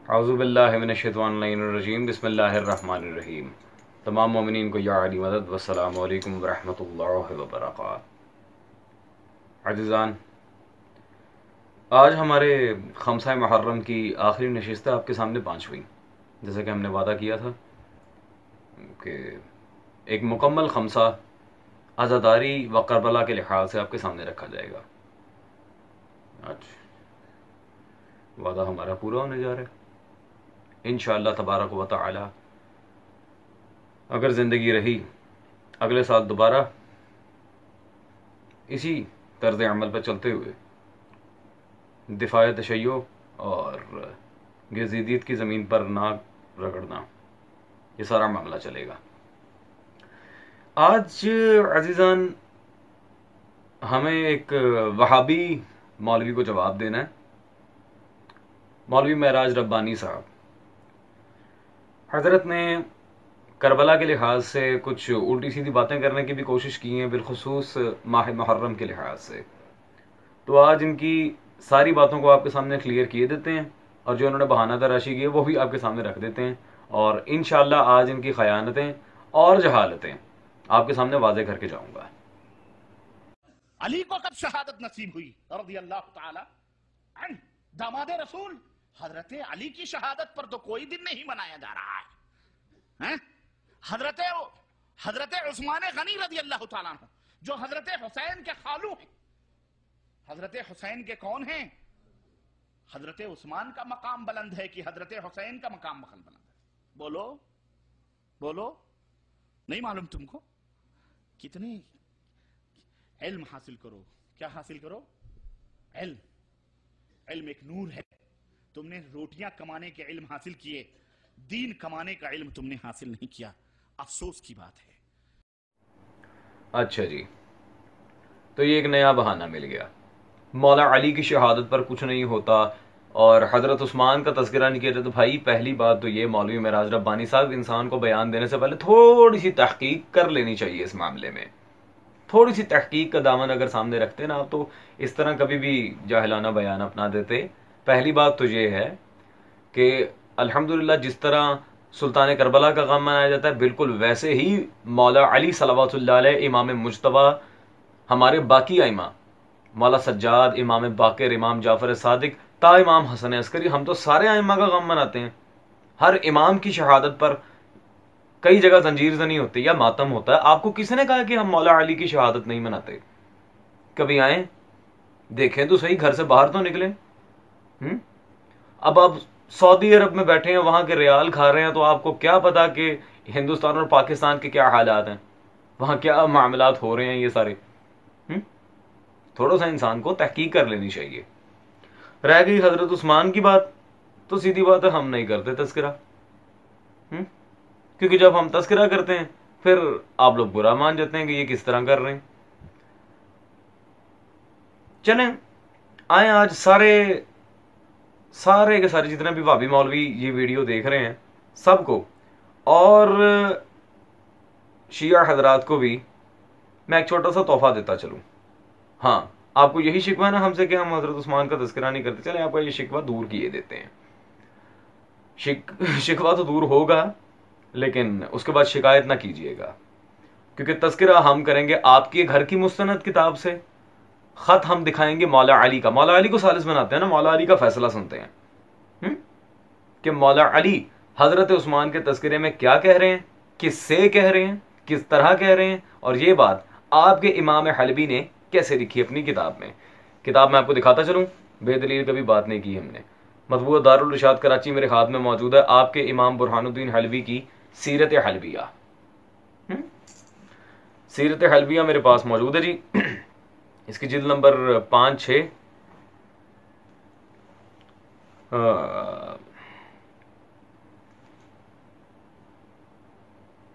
اعوذ باللہ من الشیطان الرجیم بسم اللہ الرحمن الرحیم۔ تمام مومنین کو یا علی مدد والسلام علیکم ورحمۃ اللہ وبرکاتہ۔ عزیزان، آج ہمارے خمسہ محرم کی آخری نشست ہے آپ کے سامنے 5ویں، جیسا کہ ہم نے وعدہ کیا تھا کہ ایک مکمل خمسہ عزاداری و کربلا کے لحاظ سے آپ کے سامنے رکھا جائے گا۔ آج وعدہ ہمارا پورا ہونے جا رہا ہے انشاءاللہ تبارک و تعالی۔ اگر زندگی رہی اگلے سال دوبارہ اسی طرز عمل پر چلتے ہوئے دفاع تشیع اور یزیدیت کی زمین پر ناک رگڑنا، یہ سارا معاملہ چلے گا۔ آج عزیزان ہمیں ایک وہابی مولوی کو جواب دینا ہے، مولوی معراج ربانی صاحب۔ حضرت نے کربلا کے لحاظ سے کچھ الٹی سیدھی باتیں کرنے کی بھی کوشش کی ہیں، بالخصوص ماہ محرم کے لحاظ سے۔ تو آج ان کی ساری باتوں کو آپ کے سامنے کلیئر کیے دیتے ہیں، اور جو انہوں نے بہانہ تراشی کی ہے وہ بھی آپ کے سامنے رکھ دیتے ہیں، اور انشاءاللہ آج ان کی خیانتیں اور جہالتیں آپ کے سامنے واضح کر کے جاؤں گا۔ علی کو کب شہادت نصیب ہوئی رضی اللہ تعالی عنہ؟ داماد رسول حضرت علی کی شہادت پر تو کوئی دن نہیں منایا جا رہا ہے۔ حضرت عثمان غنی رضی اللہ تعالیٰ عنہ جو حضرت حسین کے خالو ہیں، حضرت حسین کے کون ہیں؟ حضرت عثمان کا مقام بلند ہے کہ حضرت حسین کا مقام بلند ہے؟ بولو بولو، نہیں معلوم تم کو؟ کتنے علم حاصل کرو، کیا حاصل کرو؟ علم ایک نور ہے۔ تم نے روٹیاں کمانے کے علم حاصل کیے، دین کمانے کا علم تم نے حاصل نہیں کیا، افسوس کی بات ہے۔ اچھا جی، تو یہ ایک نیا بہانہ مل گیا، مولا علی کی شہادت پر کچھ نہیں ہوتا اور حضرت عثمان کا تذکرہ نہیں کیا جاتا۔ تو بھائی پہلی بات تو یہ مولوی معراج ربانی صاحب، انسان کو بیان دینے سے پہلے تھوڑی سی تحقیق کر لینی چاہیے اس معاملے میں۔ تھوڑی سی تحقیق کا دامن اگر سامنے رکھتے نا آپ، تو اس طرح کبھی بھی جاہلانہ بیان اپنا دیتے۔ پہلی بات تو یہ ہے کہ الحمدللہ جس طرح سلطان کربلا کا غم منایا جاتا ہے، بالکل ویسے ہی مولا علی صلوات اللہ علیہ امام مجتبی، ہمارے باقی ائمہ، مولا سجاد، امام باقر، امام جعفر صادق تا امام حسن عسکری، ہم تو سارے ائمہ کا غم مناتے ہیں۔ ہر امام کی شہادت پر کئی جگہ زنجیر زنی ہوتی ہے یا ماتم ہوتا ہے۔ آپ کو کسی نے کہا کہ ہم مولا علی کی شہادت نہیں مناتے؟ کبھی آئیں دیکھیں تو صحیح، گھر سے باہر تو نکلیں۔ اب آپ سعودی عرب میں بیٹھے ہیں، وہاں کے ریال کھا رہے ہیں، تو آپ کو کیا پتا کہ ہندوستان اور پاکستان کے کیا حالات ہیں، وہاں کیا معاملات ہو رہے ہیں یہ سارے۔ تھوڑا سا انسان کو تحقیق کر لینی چاہیے۔ رہ گئی حضرت عثمان کی بات، تو سیدھی بات ہے ہم نہیں کرتے تذکرہ، کیونکہ جب ہم تذکرہ کرتے ہیں پھر آپ لوگ برا مان جاتے ہیں کہ یہ کس طرح کر رہے ہیں۔ چلیں آئیں آج سارے کے سارے جتنے بھی وہابی مولوی یہ ویڈیو دیکھ رہے ہیں سب کو، اور شیعہ حضرات کو بھی میں ایک چھوٹا سا تحفہ دیتا چلوں۔ ہاں، آپ کو یہی شکوہ ہے نا ہم سے کہ ہم حضرت عثمان کا تذکرہ نہیں کرتے، چلیں آپ کا یہ شکوہ دور کیے دیتے ہیں۔ شکوہ تو دور ہوگا، لیکن اس کے بعد شکایت نہ کیجیے گا، کیونکہ تذکرہ ہم کریں گے آپ کے گھر کی مستند کتاب سے۔ خط ہم دکھائیں گے مولا علی کا، مولا علی کو ثالث بناتے ہیں نا، مولا علی کا فیصلہ سنتے ہیں کہ مولا علی حضرت عثمان کے تذکرے میں کیا کہہ رہے ہیں، کس سے کہہ رہے ہیں، کس طرح کہہ رہے ہیں، اور یہ بات آپ کے امام حلبی نے کیسے لکھی اپنی کتاب میں۔ کتاب میں آپ کو دکھاتا چلوں، بے دلیل کبھی بات نہیں کی ہم نے۔ مطبوعہ دارالرشاد کراچی میرے ہاتھ میں موجود ہے، آپ کے امام برہان الدین حلبی کی سیرت حلبیہ۔ سیرت حلبیہ میرے پاس موجود ہے جی، اس کی جلد نمبر 5-6،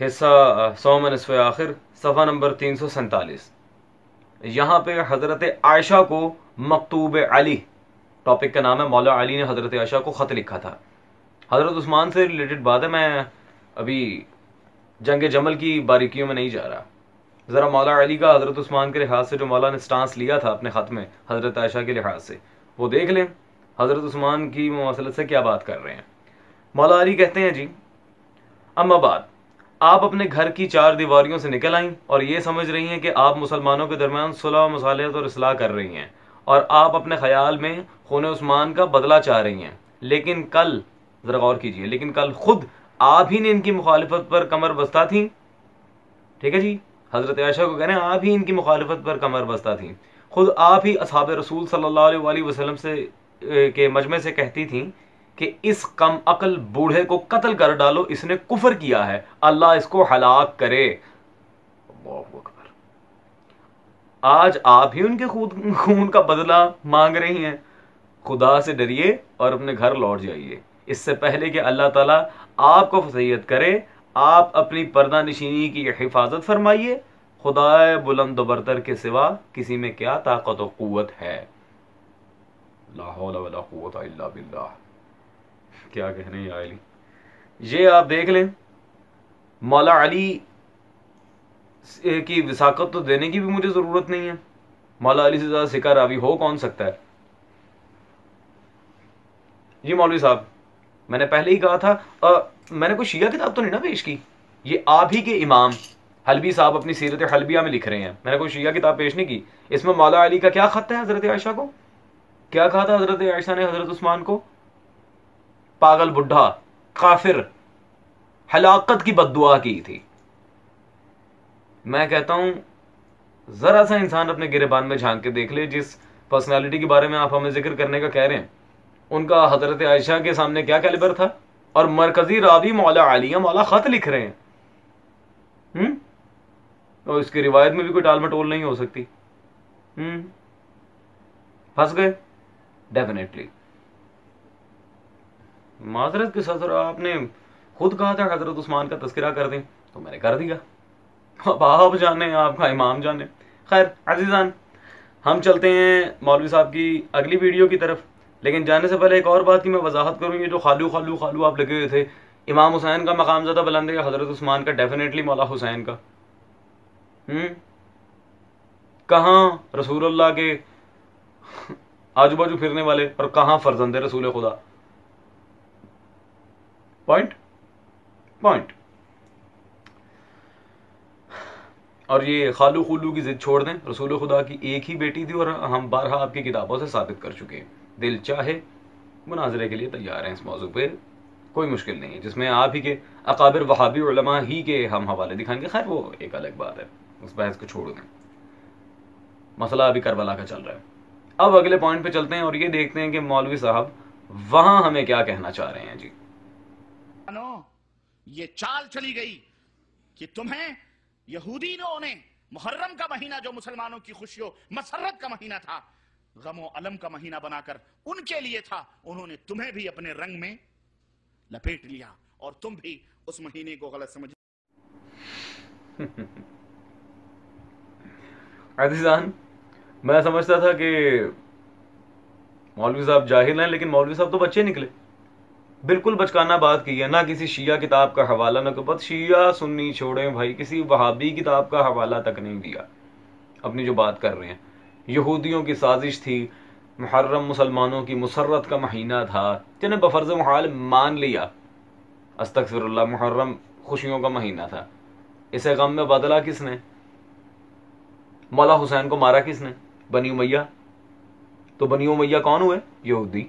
حصہ 100 نصف آخر، صفحہ نمبر 347۔ یہاں پہ حضرت عائشہ کو مکتوب علی، ٹاپک کا نام ہے، مولا علی نے حضرت عائشہ کو خط لکھا تھا۔ حضرت عثمان سے ریلیٹڈ بات ہے، میں ابھی جنگ جمل کی باریکیوں میں نہیں جا رہا۔ ذرا مولا علی کا حضرت عثمان کے لحاظ سے جو مولا نے سٹانس لیا تھا اپنے خط میں حضرت عائشہ کے لحاظ سے، وہ دیکھ لیں حضرت عثمان کی مواصلت سے کیا بات کر رہے ہیں۔ مولا علی کہتے ہیں جی اما بعد، آپ اپنے گھر کی 4 دیواریوں سے نکل آئیں اور یہ سمجھ رہی ہیں کہ آپ مسلمانوں کے درمیان صلح و مصالحت اور اصلاح کر رہی ہیں، اور آپ اپنے خیال میں خون عثمان کا بدلہ چاہ رہی ہیں، لیکن کل ذرا غور کیجئے، لیکن کل خود آپ ہی نے ان کی مخالفت پر کمر بستہ تھیں. ٹھیک ہے جی، حضرت عائشہ کو کہہ رہے ہیں آپ ہی ان کی مخالفت پر کمر بستہ تھیں، خود آپ ہی اصحاب رسول صلی اللہ علیہ وآلہ وسلم سے کے مجمع سے کہتی تھیں کہ اس کم عقل بوڑھے کو قتل کر ڈالو، اس نے کفر کیا ہے، اللہ اس کو ہلاک کرے. اللہ اکبر. آج آپ ہی ان کے خون کا بدلہ مانگ رہی ہیں. خدا سے ڈریے اور اپنے گھر لوٹ جائیے اس سے پہلے کہ اللہ تعالیٰ آپ کو فضیحت کرے. آپ اپنی پردہ نشینی کی حفاظت فرمائیے. خدا بلند و برتر کے سوا کسی میں کیا طاقت و قوت ہے. لا حول ولا قوت الا باللہ. کیا کہنے یا علی. یہ آپ دیکھ لیں، مولا علی کی وثاقت تو دینے کی بھی مجھے ضرورت نہیں ہے. مولا علی سے زیادہ سکہ راوی ہو کون سکتا ہے؟ جی مولوی صاحب، میں نے پہلے ہی کہا تھا، میں نے کوئی شیعہ کتاب تو نہیں نا پیش کی. یہ آپ ہی کے امام حلبی صاحب اپنی سیرت حلبیہ میں لکھ رہے ہیں، میں نے کوئی شیعہ کتاب پیش نہیں کی. اس میں مولا علی کا کیا خط ہے حضرت عائشہ کو؟ کیا کہا تھا حضرت عائشہ نے حضرت عثمان کو؟ پاگل بڈھا، کافر، ہلاکت کی بد دعا کی تھی. میں کہتا ہوں ذرا سا انسان اپنے گریبان میں جھانک کے دیکھ لے. جس پرسنالٹی کے بارے میں آپ ہمیں ذکر کرنے کا کہہ رہے ہیں، ان کا حضرت عائشہ کے سامنے کیا کیلیبر تھا، اور مرکزی راوی مولا علی مولا خط لکھ رہے ہیں. اور اس کی روایت میں بھی کوئی ٹال مٹول نہیں ہو سکتی. پھنس گئے ڈیفینیٹلی. معذرت کے ساتھ آپ نے خود کہا تھا حضرت عثمان کا تذکرہ کر دیں تو میں نے کر دیا. اب آپ جانے، آپ کا امام جانے. خیر عزیزان، ہم چلتے ہیں مولوی صاحب کی اگلی ویڈیو کی طرف. لیکن جانے سے پہلے ایک اور بات کی میں وضاحت کروں. یہ جو خالو خالو خالو آپ لگے ہوئے تھے، امام حسین کا مقام زیادہ بلند ہے حضرت عثمان کا؟ ڈیفینیٹلی مولا حسین کا. کہاں رسول اللہ کے آجو باجو پھرنے والے اور کہاں فرزند رسول خدا؟ پوائنٹ. اور یہ خالو خلو کی ضد چھوڑ دیں. رسول خدا کی ایک ہی بیٹی تھی، اور ہم بارہا آپ کی کتابوں سے ثابت کر چکے ہیں. دل چاہے مناظرے کے لیے تیار ہیں اس موضوع پہ، کوئی مشکل نہیں ہے، جس میں آپ ہی کے اکابر وہابی علماء ہی کے ہم حوالے دکھائیں گے. خیر وہ ایک الگ بات ہے، اس بحث کو چھوڑ دیں. مسئلہ ابھی کربلا کا چل رہا ہے. اب اگلے پوائنٹ پہ چلتے ہیں اور یہ دیکھتے ہیں کہ مولوی صاحب وہاں ہمیں کیا کہنا چاہ رہے ہیں. جی یہ چال چلی گئی کہ تمہیں یہودیوں نے محرم کا مہینہ جو مسلمانوں کی خوشی و مسرت کا مہینہ تھا، غم و علم کا مہینہ بنا کر ان کے لیے تھا، انہوں نے تمہیں بھی اپنے رنگ میں لپیٹ لیا اور تم بھی اس مہینے کو غلط سمجھ. عزیزان، میں سمجھتا تھا کہ مولوی صاحب جاہل ہیں، لیکن مولوی صاحب تو بچے نکلے. بالکل بچکانہ بات کی ہے. نہ کسی شیعہ کتاب کا حوالہ، نہ کوئی شیعہ سنی چھوڑیں بھائی، کسی وہابی کتاب کا حوالہ تک نہیں دیا. اپنی جو بات کر رہے ہیں، یہودیوں کی سازش تھی، محرم مسلمانوں کی مسرت کا مہینہ تھا، جنہیں بفرض محال مان لیا. استغفر اللہ، محرم خوشیوں کا مہینہ تھا. اسے غم میں بدلا کس نے؟ مولا حسین کو مارا کس نے؟ بنی امیہ. تو بنی امیہ کون ہوئے؟ یہودی.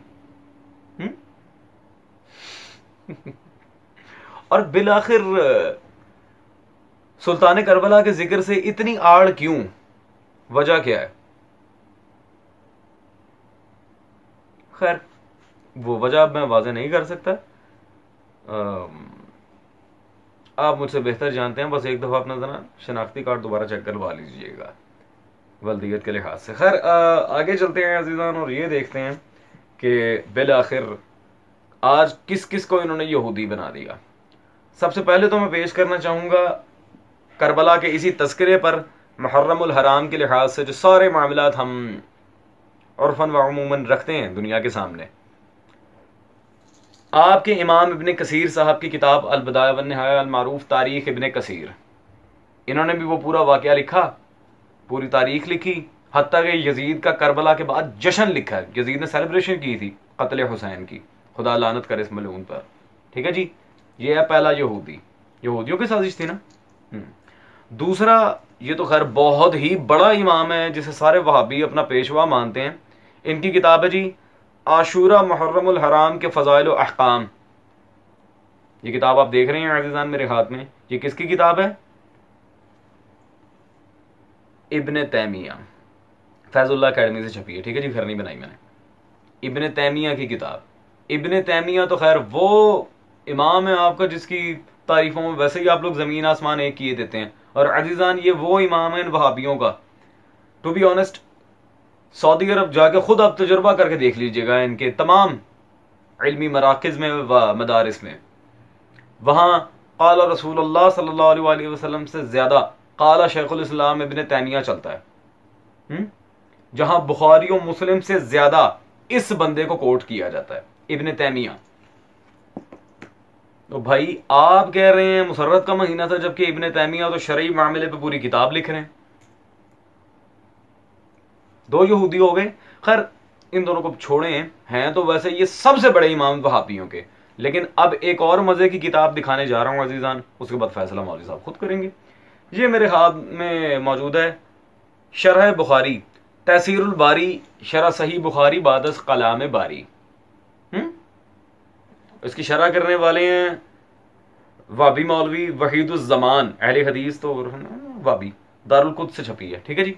اور بالآخر سلطان کربلا کے ذکر سے اتنی آڑ کیوں؟ وجہ کیا ہے؟ خیر وہ وجہ اب میں واضح نہیں کر سکتا، آپ مجھ سے بہتر جانتے ہیں. بس ایک دفعہ اپنا ذرا شناختی کارڈ دوبارہ چیک کروا لیجئے گا ولدیت کے لحاظ سے. خیر آگے چلتے ہیں عزیزان اور یہ دیکھتے ہیں کہ بالآخر آج کس کس کو انہوں نے یہودی بنا دیا. سب سے پہلے تو میں پیش کرنا چاہوں گا کربلا کے اسی تذکرے پر محرم الحرام کے لحاظ سے جو سارے معاملات ہم عرفاً و عموماً رکھتے ہیں دنیا کے سامنے. آپ کے امام ابن کثیر صاحب کی کتاب البدایہ والنہایہ المعروف تاریخ ابن کثیر، انہوں نے بھی وہ پورا واقعہ لکھا، پوری تاریخ لکھی، حتیٰ کہ یزید کا کربلا کے بعد جشن لکھا ہے. یزید نے سیلیبریشن کی تھی قتل حسین کی، خدا لعنت کرے اس ملعون پر. ٹھیک ہے جی، یہ ہے پہلا یہودی، یہودیوں کی سازش تھی نا۔ دوسرا، یہ تو خیر بہت ہی بڑا امام ہے جسے سارے وہابی اپنا پیشوا مانتے ہیں، ان کی کتاب ہے جی عاشورہ محرم الحرام کے فضائل و احکام۔ یہ کتاب آپ دیکھ رہے ہیں عزیزان میرے ہاتھ میں، یہ کس کی کتاب ہے؟ ابن تیمیہ، فیض اللہ اکیڈمی سے چھپی ہے، ٹھیک ہے جی، گھر نہیں بنائی میں نے، ابن تیمیہ کی کتاب۔ ابن تیمیہ تو خیر وہ امام ہے آپ کا جس کی تعریفوں میں ویسے ہی آپ لوگ زمین آسمان ایک کیے دیتے ہیں، اور عزیزان یہ وہ امام ہے ان وہابیوں کا، ٹو بی آنےسٹ سعودی عرب جا کے خود آپ تجربہ کر کے دیکھ لیجئے گا، ان کے تمام علمی مراکز میں و مدارس میں، وہاں قال رسول اللہ صلی اللہ علیہ وآلہ وسلم سے زیادہ قال شیخ الاسلام ابن تیمیہ چلتا ہے، جہاں بخاری و مسلم سے زیادہ اس بندے کو کوٹ کیا جاتا ہے، ابن تیمیہ۔ تو بھائی آپ کہہ رہے ہیں مسرت کا مہینہ تھا، جبکہ ابن تیمیہ تو شرعی معاملے پہ پوری کتاب لکھ رہے ہیں۔ دو یہودی ہو گئے، خیر ان دونوں کو چھوڑیں، ہیں تو ویسے یہ سب سے بڑے امام وہابیوں کے، لیکن اب ایک اور مزے کی کتاب دکھانے جا رہا ہوں عزیزان، اس کے بعد فیصلہ مولوی صاحب خود کریں گے۔ یہ میرے ہاتھ میں موجود ہے شرح بخاری، تیسیر الباری شرح صحیح بخاری بعد از کلام باری۔ اس کی شرح کرنے والے ہیں وابی مولوی وحید الزمان، اہل حدیث تو وابی، دارالقدس سے چھپی ہے، ٹھیک ہے جی۔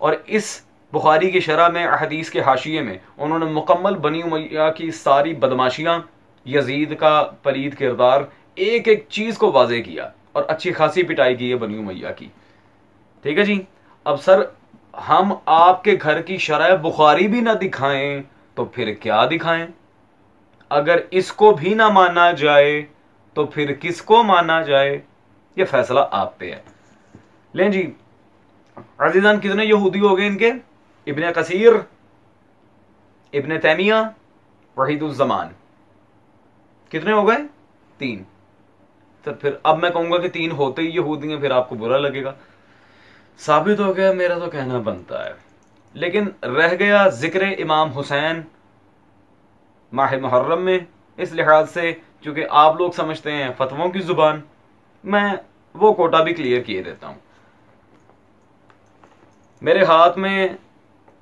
اور اس بخاری کی شرح میں احادیث کے حاشیے میں انہوں نے مکمل بنی امیہ کی ساری بدماشیاں، یزید کا پلید کردار، ایک ایک چیز کو واضح کیا، اور اچھی خاصی پٹائی کی ہے بنی امیہ کی، ٹھیک ہے جی۔ اب سر ہم آپ کے گھر کی شرح بخاری بھی نہ دکھائیں تو پھر کیا دکھائیں؟ اگر اس کو بھی نہ مانا جائے تو پھر کس کو مانا جائے؟ یہ فیصلہ آپ پہ ہے۔ لیں جی عزیزان، کتنے یہودی ہو گئے ان کے؟ ابن کثیر، ابن تیمیہ، وحید الزمان، کتنے ہو گئے؟ 3۔ تو پھر اب میں کہوں گا کہ 3 ہوتے ہی یہودی ہیں، پھر آپ کو برا لگے گا، ثابت ہو گیا، میرا تو کہنا بنتا ہے۔ لیکن رہ گیا ذکر امام حسین ماہ محرم میں، اس لحاظ سے چونکہ آپ لوگ سمجھتے ہیں فتووں کی زبان، میں وہ کوٹا بھی کلیئر کیے دیتا ہوں۔ میرے ہاتھ میں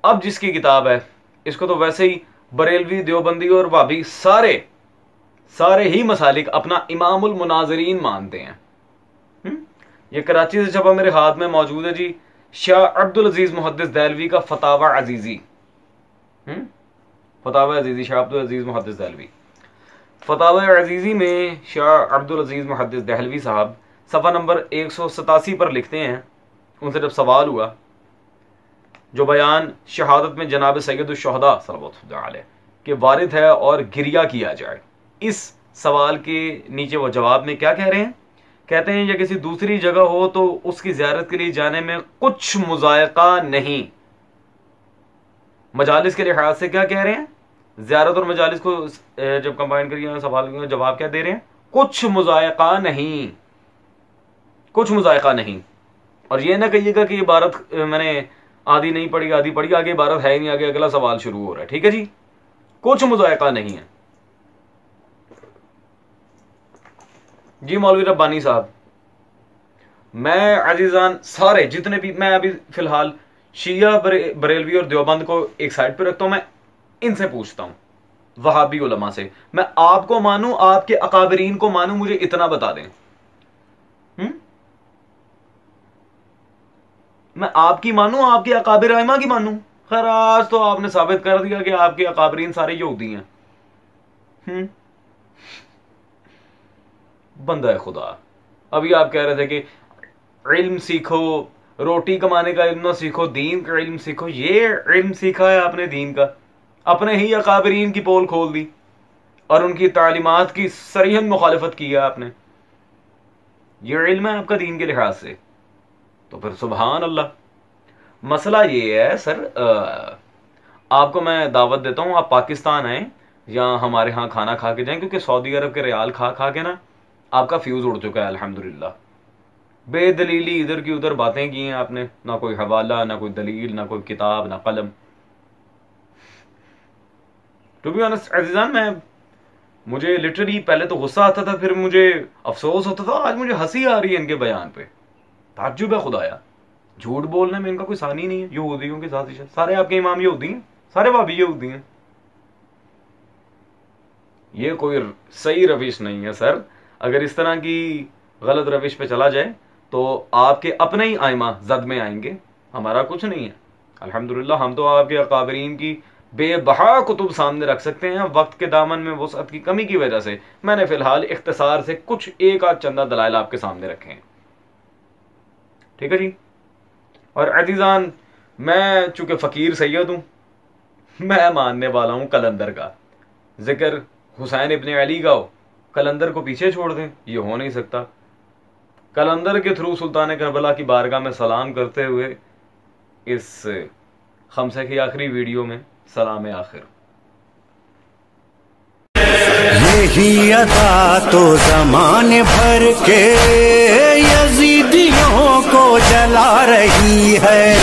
اب جس کی کتاب ہے، اس کو تو ویسے ہی بریلوی، دیوبندی اور وابی سارے ہی مسالک اپنا امام المناظرین مانتے ہیں۔ یہ کراچی سے چھپا میرے ہاتھ میں موجود ہے جی، شاہ عبدالعزیز محدث دہلوی کا فتاوی عزیزی، فتاوی عزیزی، شاہ عبدالعزیز محدث دہلوی، فتاوی عزیزی میں شاہ عبدالعزیز محدث دہلوی صاحب صفحہ نمبر 187 پر لکھتے ہیں، ان سے جب سوال ہوا جو بیان شہادت میں جناب سید الشہداء صلی اللہ علیہ کہ وارد ہے اور گریہ کیا جائے، اس سوال کے نیچے وہ جواب میں کیا کہہ رہے ہیں؟ کہتے ہیں یا کسی دوسری جگہ ہو تو اس کی زیارت کے لیے جانے میں کچھ مضائقہ نہیں۔ مجالس کے لحاظ سے کیا کہہ رہے ہیں؟ زیارت اور مجالس کو جب کمبائن کریے سوال کا جواب کیا دے رہے ہیں؟ کچھ مضائقہ نہیں، کچھ مضائقہ نہیں۔ اور یہ نہ کہیے گا کہ یہ عبارت میں نے آدھی نہیں پڑھی، آدھی پڑھی، آگے عبارت ہے ہی نہیں، آگے اگلا سوال شروع ہو رہا ہے، ٹھیک ہے جی، کچھ مضائقہ نہیں ہے۔ جی مولوی ربانی صاحب، میں عزیزان سارے جتنے بھی، میں ابھی فی الحال شیعہ بریلوی اور دیوبند کو ایک سائڈ پہ رکھتا ہوں، میں ان سے پوچھتا ہوں وہابی علماء سے، میں آپ کو مانوں، آپ کے اکابرین کو مانوں، مجھے اتنا بتا دیں، میں آپ کی مانوں، آپ کے اکابر ائمہ کی مانوں؟ خیر آج تو آپ نے ثابت کر دیا کہ آپ کے اکابرین سارے یہودی ہیں۔ بندہ خدا، ابھی آپ کہہ رہے تھے کہ علم سیکھو، روٹی کمانے کا علم نہ سیکھو، دین کا علم سیکھو۔ یہ علم سیکھا ہے آپ نے دین کا، اپنے ہی اکابرین کی پول کھول دی اور ان کی تعلیمات کی صریحاً مخالفت کی ہے آپ نے۔ یہ علم ہے آپ کا دین کے لحاظ سے، تو پھر سبحان اللہ۔ مسئلہ یہ ہے سر، آپ کو میں دعوت دیتا ہوں، آپ پاکستان آئیں یا ہمارے ہاں کھانا کھا کے جائیں، کیونکہ سعودی عرب کے ریال کھا کھا کے نا آپ کا فیوز اڑ چکا ہے الحمدللہ۔ بے دلیلی ادھر کی ادھر باتیں کی ہیں آپ نے، نہ کوئی حوالہ، نہ کوئی دلیل، نہ کوئی کتاب، نہ قلم۔ ٹو بی آنسٹ عزیزان، میں مجھے لٹرلی پہلے تو غصہ آتا تھا، پھر مجھے افسوس ہوتا تھا، آج مجھے ہنسی آ رہی ہے ان کے بیان پہ. تعجب ہے خدایا، جھوٹ بولنے میں ان کا کوئی ثانی نہیں ہے. یہودیوں کے ساتھ سارے آپ کے امام یہودی ہیں، سارے بھابی یہودی ہیں. یہ کوئی صحیح روش نہیں ہے سر. اگر اس طرح کی غلط روش پہ چلا جائے تو آپ کے اپنے ہی آئمہ زد میں آئیں گے، ہمارا کچھ نہیں ہے. الحمدللہ ہم تو آپ کے اکابرین کی بے بہا کتب سامنے رکھ سکتے ہیں. وقت کے دامن میں وسعت کی کمی کی وجہ سے میں نے فی الحال اختصار سے کچھ ایک آدھ چندہ دلائل آپ کے سامنے رکھے ہیں. ٹھیک ہے جی. اور عزیزان، میں چونکہ فقیر سید ہوں، میں ماننے والا ہوں کلندر کا. ذکر حسین ابن علی کا ہو، کلندر کو پیچھے چھوڑ دیں، یہ ہو نہیں سکتا. کلندر کے تھرو سلطان کربلا کی بارگاہ میں سلام کرتے ہوئے اس خمسہ کی آخری ویڈیو میں سلام آخر. یہی عطا تو زمانے بھر کے یزیدیوں کو جلا رہی ہے،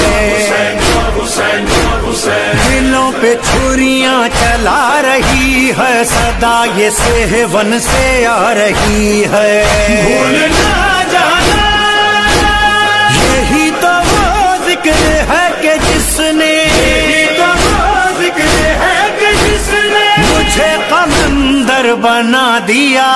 دلوں پہ چھریاں چلا رہی ہے، صدا یہ سہون سے آ رہی ہے. بھول نہ جانا یہی تو وہ ذکر ہے کہ جس نے مجھے قلندر بنا دیا.